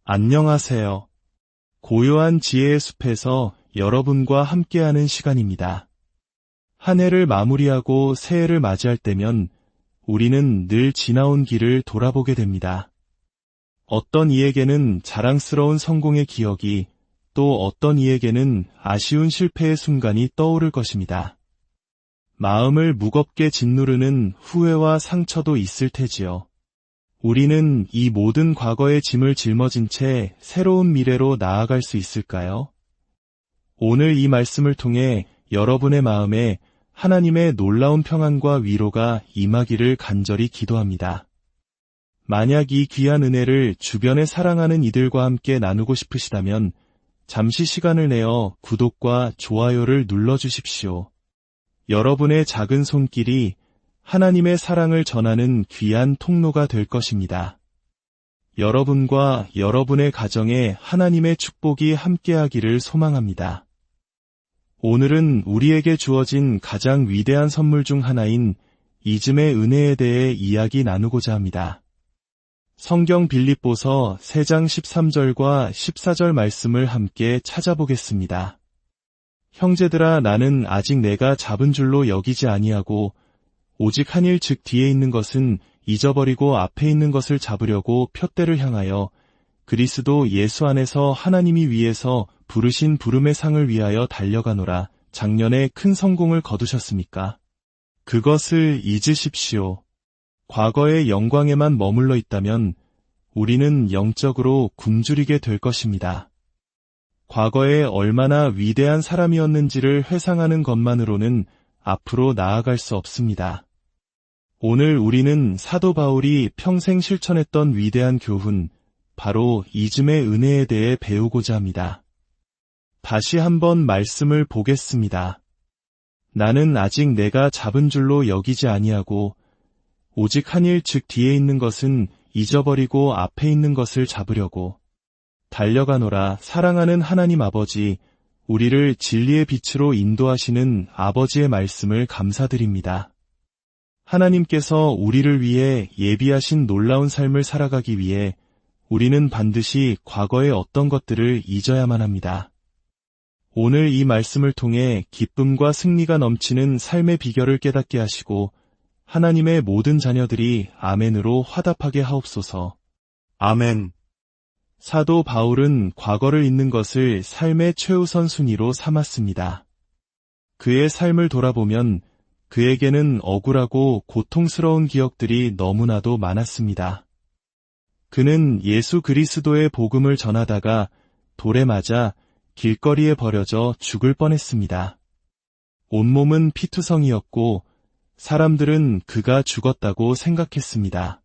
안녕하세요. 고요한 지혜의 숲에서 여러분과 함께하는 시간입니다. 한 해를 마무리하고 새해를 맞이할 때면 우리는 늘 지나온 길을 돌아보게 됩니다. 어떤 이에게는 자랑스러운 성공의 기억이, 또 어떤 이에게는 아쉬운 실패의 순간이 떠오를 것입니다. 마음을 무겁게 짓누르는 후회와 상처도 있을 테지요. 우리는 이 모든 과거의 짐을 짊어진 채 새로운 미래로 나아갈 수 있을까요? 오늘 이 말씀을 통해 여러분의 마음에 하나님의 놀라운 평안과 위로가 임하기를 간절히 기도합니다. 만약 이 귀한 은혜를 주변에 사랑하는 이들과 함께 나누고 싶으시다면 잠시 시간을 내어 구독과 좋아요를 눌러주십시오. 여러분의 작은 손길이 하나님의 사랑을 전하는 귀한 통로가 될 것입니다. 여러분과 여러분의 가정에 하나님의 축복이 함께하기를 소망합니다. 오늘은 우리에게 주어진 가장 위대한 선물 중 하나인 잊음의 은혜에 대해 이야기 나누고자 합니다. 성경 빌립보서 3장 13절과 14절 말씀을 함께 찾아보겠습니다. 형제들아, 나는 아직 내가 잡은 줄로 여기지 아니하고 오직 한 일 즉 뒤에 있는 것은 잊어버리고 앞에 있는 것을 잡으려고 표대를 향하여 그리스도 예수 안에서 하나님이 위에서 부르신 부름의 상을 위하여 달려가노라. 작년에 큰 성공을 거두셨습니까? 그것을 잊으십시오. 과거의 영광에만 머물러 있다면 우리는 영적으로 굶주리게 될 것입니다. 과거에 얼마나 위대한 사람이었는지를 회상하는 것만으로는 앞으로 나아갈 수 없습니다. 오늘 우리는 사도 바울이 평생 실천했던 위대한 교훈, 바로 잊음의 은혜에 대해 배우고자 합니다. 다시 한번 말씀을 보겠습니다. 나는 아직 내가 잡은 줄로 여기지 아니하고 오직 한 일 즉 뒤에 있는 것은 잊어버리고 앞에 있는 것을 잡으려고 달려가노라. 사랑하는 하나님 아버지, 우리를 진리의 빛으로 인도하시는 아버지의 말씀을 감사드립니다. 하나님께서 우리를 위해 예비하신 놀라운 삶을 살아가기 위해 우리는 반드시 과거의 어떤 것들을 잊어야만 합니다. 오늘 이 말씀을 통해 기쁨과 승리가 넘치는 삶의 비결을 깨닫게 하시고 하나님의 모든 자녀들이 아멘으로 화답하게 하옵소서. 아멘. 사도 바울은 과거를 잊는 것을 삶의 최우선 순위로 삼았습니다. 그의 삶을 돌아보면 그에게는 억울하고 고통스러운 기억들이 너무나도 많았습니다. 그는 예수 그리스도의 복음을 전하다가 돌에 맞아 길거리에 버려져 죽을 뻔했습니다. 온몸은 피투성이었고 사람들은 그가 죽었다고 생각했습니다.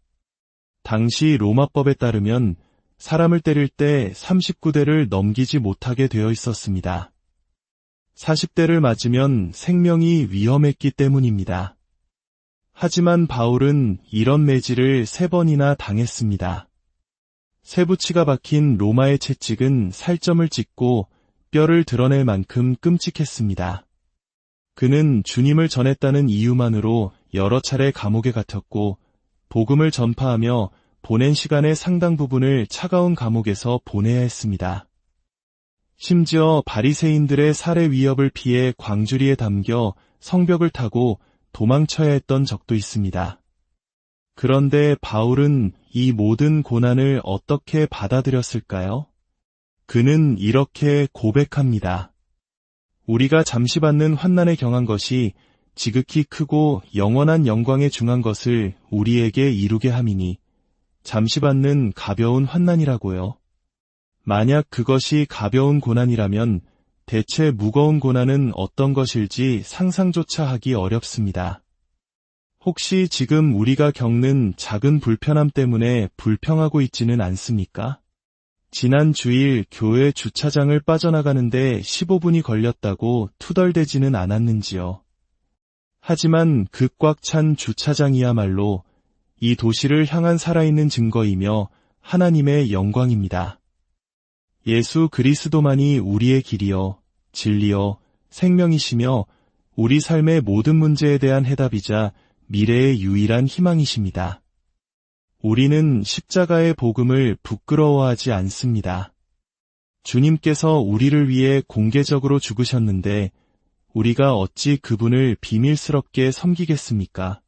당시 로마법에 따르면 사람을 때릴 때 39대를 넘기지 못하게 되어 있었습니다. 40대를 맞으면 생명이 위험했기 때문입니다. 하지만 바울은 이런 매질을 3번이나 당했습니다. 쇠붙이가 박힌 로마의 채찍은 살점을 찢고 뼈를 드러낼 만큼 끔찍했습니다. 그는 주님을 전했다는 이유만으로 여러 차례 감옥에 갇혔고 복음을 전파하며 보낸 시간의 상당 부분을 차가운 감옥에서 보내야 했습니다. 심지어 바리새인들의 살해 위협을 피해 광주리에 담겨 성벽을 타고 도망쳐야 했던 적도 있습니다. 그런데 바울은 이 모든 고난을 어떻게 받아들였을까요? 그는 이렇게 고백합니다. 우리가 잠시 받는 환난에 경한 것이 지극히 크고 영원한 영광에 중한 것을 우리에게 이루게 함이니 잠시 받는 가벼운 환난이라고요. 만약 그것이 가벼운 고난이라면 대체 무거운 고난은 어떤 것일지 상상조차 하기 어렵습니다. 혹시 지금 우리가 겪는 작은 불편함 때문에 불평하고 있지는 않습니까? 지난 주일 교회 주차장을 빠져나가는데 15분이 걸렸다고 투덜대지는 않았는지요. 하지만 그 꽉 찬 주차장이야말로 이 도시를 향한 살아있는 증거이며 하나님의 영광입니다. 예수 그리스도만이 우리의 길이요, 진리요, 생명이시며 우리 삶의 모든 문제에 대한 해답이자 미래의 유일한 희망이십니다. 우리는 십자가의 복음을 부끄러워하지 않습니다. 주님께서 우리를 위해 공개적으로 죽으셨는데 우리가 어찌 그분을 비밀스럽게 섬기겠습니까?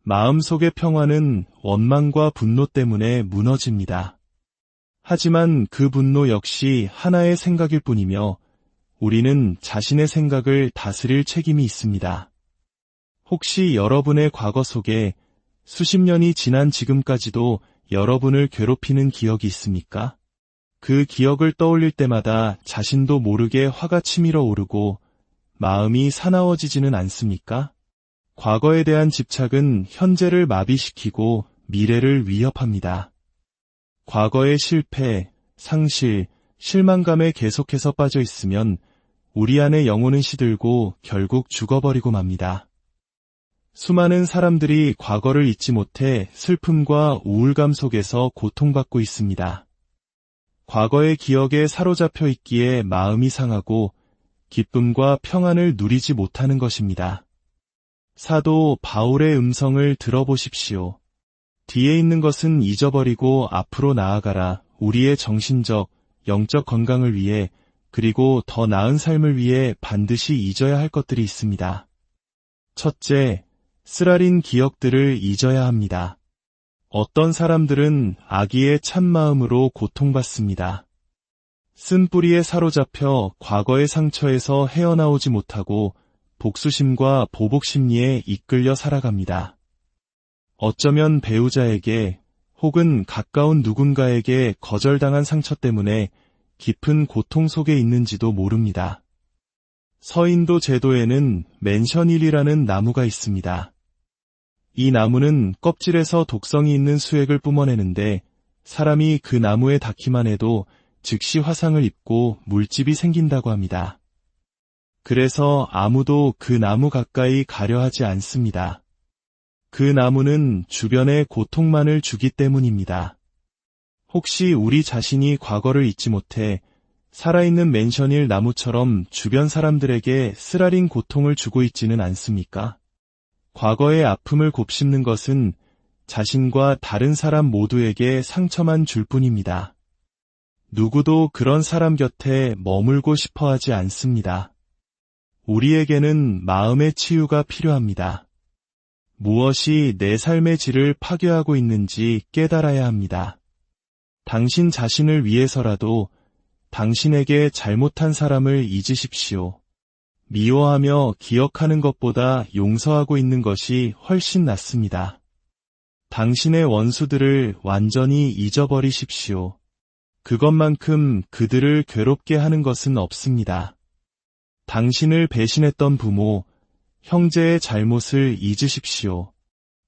마음속의 평화는 원망과 분노 때문에 무너집니다. 하지만 그 분노 역시 하나의 생각일 뿐이며 우리는 자신의 생각을 다스릴 책임이 있습니다. 혹시 여러분의 과거 속에 수십 년이 지난 지금까지도 여러분을 괴롭히는 기억이 있습니까? 그 기억을 떠올릴 때마다 자신도 모르게 화가 치밀어 오르고 마음이 사나워지지는 않습니까? 과거에 대한 집착은 현재를 마비시키고 미래를 위협합니다. 과거의 실패, 상실, 실망감에 계속해서 빠져 있으면 우리 안의 영혼은 시들고 결국 죽어버리고 맙니다. 수많은 사람들이 과거를 잊지 못해 슬픔과 우울감 속에서 고통받고 있습니다. 과거의 기억에 사로잡혀 있기에 마음이 상하고 기쁨과 평안을 누리지 못하는 것입니다. 사도 바울의 음성을 들어보십시오. 뒤에 있는 것은 잊어버리고 앞으로 나아가라. 우리의 정신적, 영적 건강을 위해 그리고 더 나은 삶을 위해 반드시 잊어야 할 것들이 있습니다. 첫째, 쓰라린 기억들을 잊어야 합니다. 어떤 사람들은 악의의 참마음으로 고통받습니다. 쓴뿌리에 사로잡혀 과거의 상처에서 헤어나오지 못하고 복수심과 보복심리에 이끌려 살아갑니다. 어쩌면 배우자에게 혹은 가까운 누군가에게 거절당한 상처 때문에 깊은 고통 속에 있는지도 모릅니다. 서인도 제도에는 맨션힐이라는 나무가 있습니다. 이 나무는 껍질에서 독성이 있는 수액을 뿜어내는데 사람이 그 나무에 닿기만 해도 즉시 화상을 입고 물집이 생긴다고 합니다. 그래서 아무도 그 나무 가까이 가려 하지 않습니다. 그 나무는 주변에 고통만을 주기 때문입니다. 혹시 우리 자신이 과거를 잊지 못해 살아있는 맨션힐 나무처럼 주변 사람들에게 쓰라린 고통을 주고 있지는 않습니까? 과거의 아픔을 곱씹는 것은 자신과 다른 사람 모두에게 상처만 줄 뿐입니다. 누구도 그런 사람 곁에 머물고 싶어 하지 않습니다. 우리에게는 마음의 치유가 필요합니다. 무엇이 내 삶의 질을 파괴하고 있는지 깨달아야 합니다. 당신 자신을 위해서라도 당신에게 잘못한 사람을 잊으십시오. 미워하며 기억하는 것보다 용서하고 있는 것이 훨씬 낫습니다. 당신의 원수들을 완전히 잊어버리십시오. 그것만큼 그들을 괴롭게 하는 것은 없습니다. 당신을 배신했던 부모, 형제의 잘못을 잊으십시오.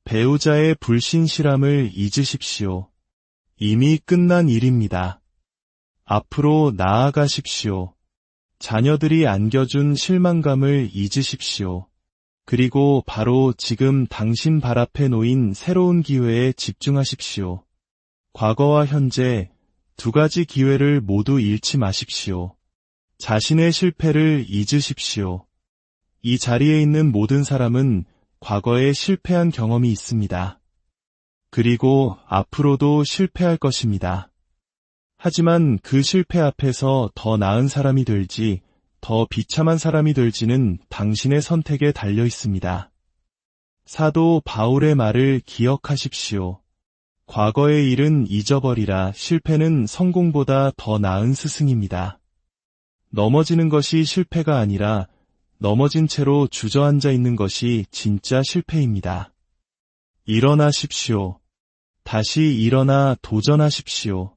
배우자의 불신실함을 잊으십시오. 이미 끝난 일입니다. 앞으로 나아가십시오. 자녀들이 안겨준 실망감을 잊으십시오. 그리고 바로 지금 당신 발 앞에 놓인 새로운 기회에 집중하십시오. 과거와 현재 두 가지 기회를 모두 잃지 마십시오. 자신의 실패를 잊으십시오. 이 자리에 있는 모든 사람은 과거에 실패한 경험이 있습니다. 그리고 앞으로도 실패할 것입니다. 하지만 그 실패 앞에서 더 나은 사람이 될지, 더 비참한 사람이 될지는 당신의 선택에 달려 있습니다. 사도 바울의 말을 기억하십시오. 과거의 일은 잊어버리라. 실패는 성공보다 더 나은 스승입니다. 넘어지는 것이 실패가 아니라 넘어진 채로 주저앉아 있는 것이 진짜 실패입니다. 일어나십시오. 다시 일어나 도전하십시오.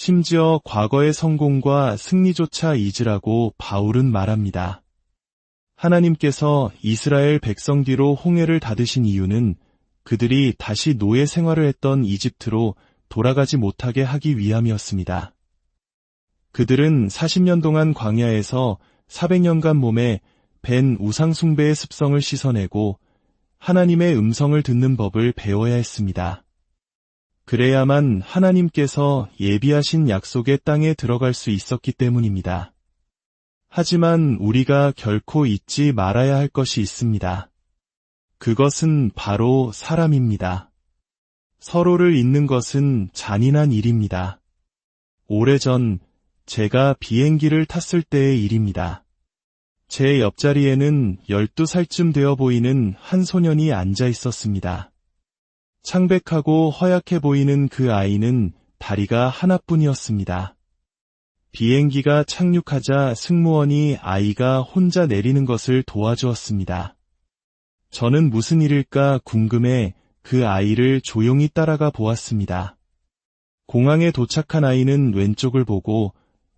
심지어 과거의 성공과 승리조차 잊으라고 바울은 말합니다. 하나님께서 이스라엘 백성 뒤로 홍해를 닫으신 이유는 그들이 다시 노예 생활을 했던 이집트로 돌아가지 못하게 하기 위함이었습니다. 그들은 40년 동안 광야에서 400년간 몸에 밴 우상숭배의 습성을 씻어내고 하나님의 음성을 듣는 법을 배워야 했습니다. 그래야만 하나님께서 예비하신 약속의 땅에 들어갈 수 있었기 때문입니다. 하지만 우리가 결코 잊지 말아야 할 것이 있습니다. 그것은 바로 사람입니다. 서로를 잊는 것은 잔인한 일입니다. 오래전 제가 비행기를 탔을 때의 일입니다. 제 옆자리에는 12살쯤 되어 보이는 한 소년이 앉아 있었습니다. 창백하고 허약해 보이는 그 아이는 다리가 하나뿐이었습니다. 비행기가 착륙하자 승무원이 아이가 혼자 내리는 것을 도와주었습니다. 저는 무슨 일일까 궁금해 그 아이를 조용히 따라가 보았습니다. 공항에 도착한 아이는 왼쪽을 보고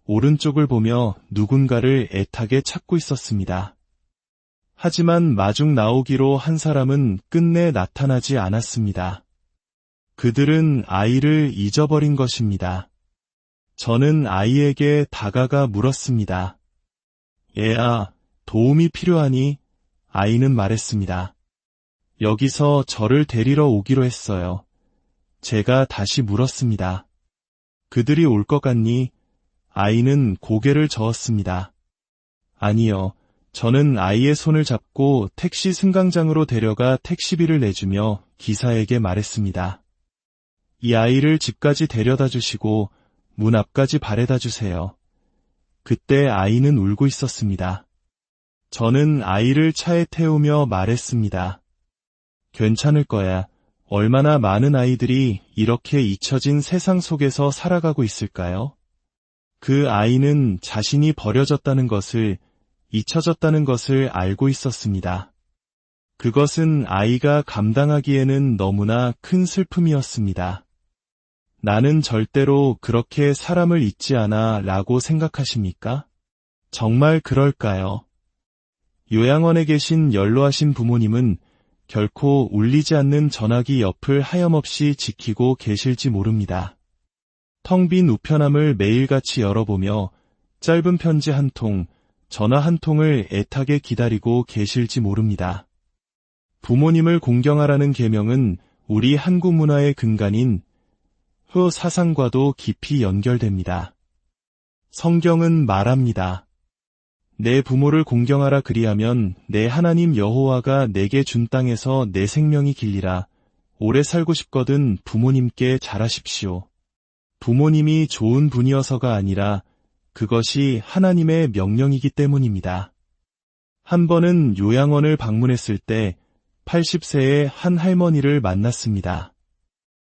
오른쪽을 보며 누군가를 애타게 찾고 있었습니다. 하지만 마중 나오기로 한 사람은 끝내 나타나지 않았습니다. 그들은 아이를 잊어버린 것입니다. 저는 아이에게 다가가 물었습니다. 얘야, 도움이 필요하니? 아이는 말했습니다. 여기서 저를 데리러 오기로 했어요. 제가 다시 물었습니다. 그들이 올 것 같니? 아이는 고개를 저었습니다. 아니요. 저는 아이의 손을 잡고 택시 승강장으로 데려가 택시비를 내주며 기사에게 말했습니다. 이 아이를 집까지 데려다 주시고 문 앞까지 바래다 주세요. 그때 아이는 울고 있었습니다. 저는 아이를 차에 태우며 말했습니다. 괜찮을 거야. 얼마나 많은 아이들이 이렇게 잊혀진 세상 속에서 살아가고 있을까요? 그 아이는 자신이 버려졌다는 것을, 잊혀졌다는 것을 알고 있었습니다. 그것은 아이가 감당하기에는 너무나 큰 슬픔이었습니다. 나는 절대로 그렇게 사람을 잊지 않아 라고 생각하십니까? 정말 그럴까요? 요양원에 계신 연로하신 부모님은 결코 울리지 않는 전화기 옆을 하염없이 지키고 계실지 모릅니다. 텅 빈 우편함을 매일같이 열어보며 짧은 편지 한 통, 전화 한 통을 애타게 기다리고 계실지 모릅니다. 부모님을 공경하라는 계명은 우리 한국 문화의 근간인 사상과도 깊이 연결됩니다. 성경은 말합니다. 내 부모를 공경하라 그리하면 내 하나님 여호와가 내게 준 땅에서 내 생명이 길리라. 오래 살고 싶거든 부모님께 잘하십시오. 부모님이 좋은 분이어서가 아니라 그것이 하나님의 명령이기 때문입니다. 한 번은 요양원을 방문했을 때 80세의 한 할머니를 만났습니다.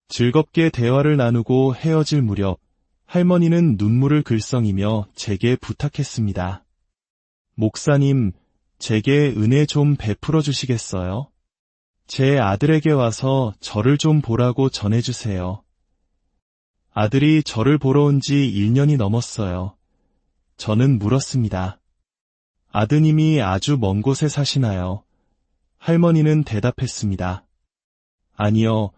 즐겁게 대화를 나누고 헤어질 무렵 할머니는 눈물을 글썽이며 제게 부탁했습니다. 목사님, 제게 은혜 좀 베풀어 주시겠어요? 제 아들에게 와서 저를 좀 보라고 전해주세요. 아들이 저를 보러 온 지 1년이 넘었어요. 저는 물었습니다. 아드님이 아주 먼 곳에 사시나요? 할머니는 대답했습니다. 아니요,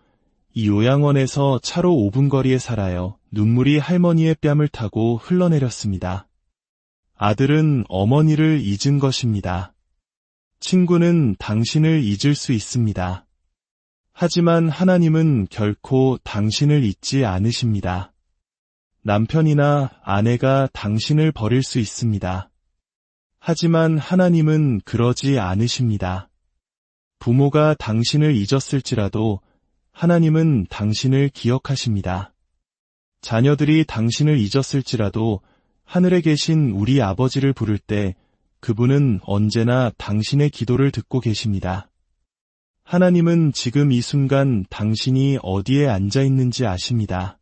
이 요양원에서 차로 5분 거리에 살아요. 눈물이 할머니의 뺨을 타고 흘러내렸습니다. 아들은 어머니를 잊은 것입니다. 친구는 당신을 잊을 수 있습니다. 하지만 하나님은 결코 당신을 잊지 않으십니다. 남편이나 아내가 당신을 버릴 수 있습니다. 하지만 하나님은 그러지 않으십니다. 부모가 당신을 잊었을지라도 하나님은 당신을 기억하십니다. 자녀들이 당신을 잊었을지라도 하늘에 계신 우리 아버지를 부를 때 그분은 언제나 당신의 기도를 듣고 계십니다. 하나님은 지금 이 순간 당신이 어디에 앉아 있는지 아십니다.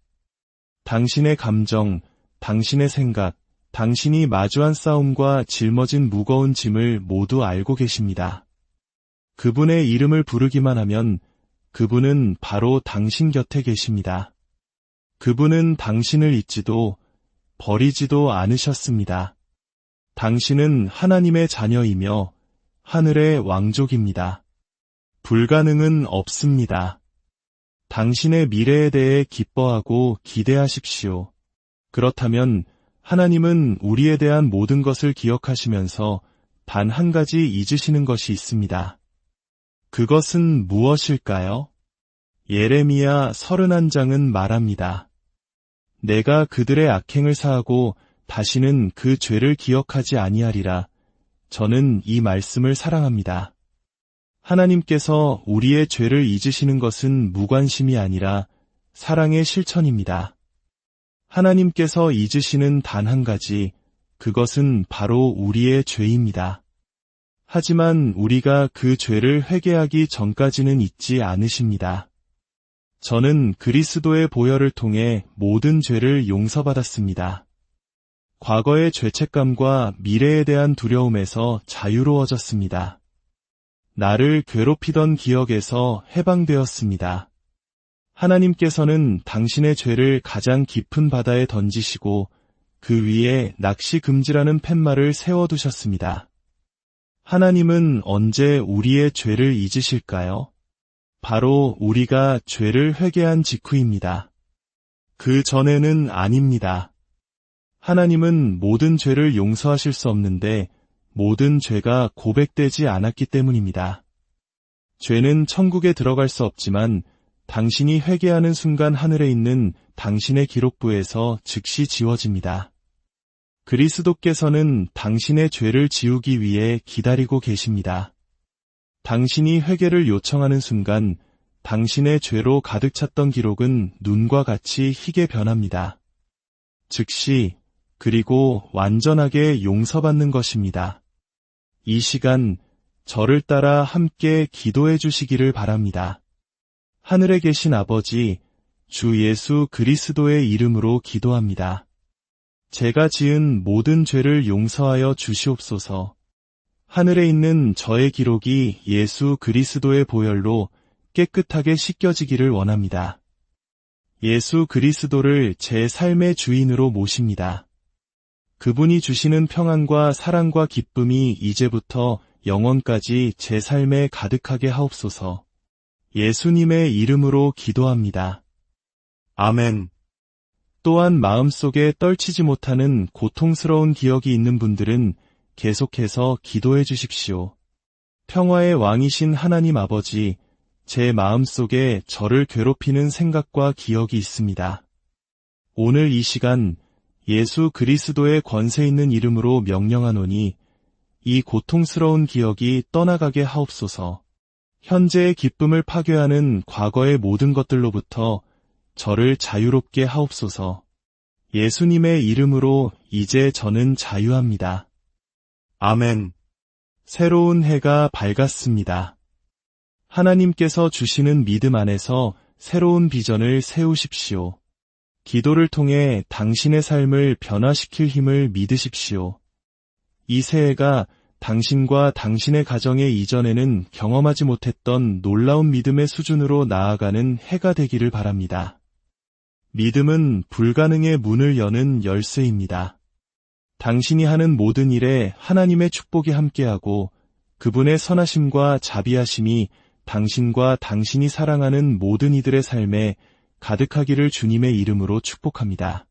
당신의 감정, 당신의 생각, 당신이 마주한 싸움과 짊어진 무거운 짐을 모두 알고 계십니다. 그분의 이름을 부르기만 하면 그분은 바로 당신 곁에 계십니다. 그분은 당신을 잊지도 버리지도 않으셨습니다. 당신은 하나님의 자녀이며 하늘의 왕족입니다. 불가능은 없습니다. 당신의 미래에 대해 기뻐하고 기대하십시오. 그렇다면 하나님은 우리에 대한 모든 것을 기억하시면서 단 한 가지 잊으시는 것이 있습니다. 그것은 무엇일까요? 예레미야 31장은 말합니다. 내가 그들의 악행을 사하고 다시는 그 죄를 기억하지 아니하리라. 저는 이 말씀을 사랑합니다. 하나님께서 우리의 죄를 잊으시는 것은 무관심이 아니라 사랑의 실천입니다. 하나님께서 잊으시는 단 한 가지, 그것은 바로 우리의 죄입니다. 하지만 우리가 그 죄를 회개하기 전까지는 잊지 않으십니다. 저는 그리스도의 보혈을 통해 모든 죄를 용서받았습니다. 과거의 죄책감과 미래에 대한 두려움에서 자유로워졌습니다. 나를 괴롭히던 기억에서 해방되었습니다. 하나님께서는 당신의 죄를 가장 깊은 바다에 던지시고 그 위에 낚시 금지라는 팻말을 세워두셨습니다. 하나님은 언제 우리의 죄를 잊으실까요? 바로 우리가 죄를 회개한 직후입니다. 그 전에는 아닙니다. 하나님은 모든 죄를 용서하실 수 없는데 모든 죄가 고백되지 않았기 때문입니다. 죄는 천국에 들어갈 수 없지만 당신이 회개하는 순간 하늘에 있는 당신의 기록부에서 즉시 지워집니다. 그리스도께서는 당신의 죄를 지우기 위해 기다리고 계십니다. 당신이 회개를 요청하는 순간 당신의 죄로 가득 찼던 기록은 눈과 같이 희게 변합니다. 즉시 그리고 완전하게 용서받는 것입니다. 이 시간 저를 따라 함께 기도해 주시기를 바랍니다. 하늘에 계신 아버지, 주 예수 그리스도의 이름으로 기도합니다. 제가 지은 모든 죄를 용서하여 주시옵소서. 하늘에 있는 저의 기록이 예수 그리스도의 보혈로 깨끗하게 씻겨지기를 원합니다. 예수 그리스도를 제 삶의 주인으로 모십니다. 그분이 주시는 평안과 사랑과 기쁨이 이제부터 영원까지 제 삶에 가득하게 하옵소서. 예수님의 이름으로 기도합니다. 아멘. 또한 마음속에 떨치지 못하는 고통스러운 기억이 있는 분들은 계속해서 기도해 주십시오. 평화의 왕이신 하나님 아버지, 제 마음속에 저를 괴롭히는 생각과 기억이 있습니다. 오늘 이 시간 예수 그리스도의 권세 있는 이름으로 명령하노니 이 고통스러운 기억이 떠나가게 하옵소서. 현재의 기쁨을 파괴하는 과거의 모든 것들로부터 저를 자유롭게 하옵소서. 예수님의 이름으로 이제 저는 자유합니다. 아멘. 새로운 해가 밝았습니다. 하나님께서 주시는 믿음 안에서 새로운 비전을 세우십시오. 기도를 통해 당신의 삶을 변화시킬 힘을 믿으십시오. 이 새해가 당신과 당신의 가정의 이전에는 경험하지 못했던 놀라운 믿음의 수준으로 나아가는 해가 되기를 바랍니다. 믿음은 불가능의 문을 여는 열쇠입니다. 당신이 하는 모든 일에 하나님의 축복이 함께하고 그분의 선하심과 자비하심이 당신과 당신이 사랑하는 모든 이들의 삶에 가득하기를 주님의 이름으로 축복합니다.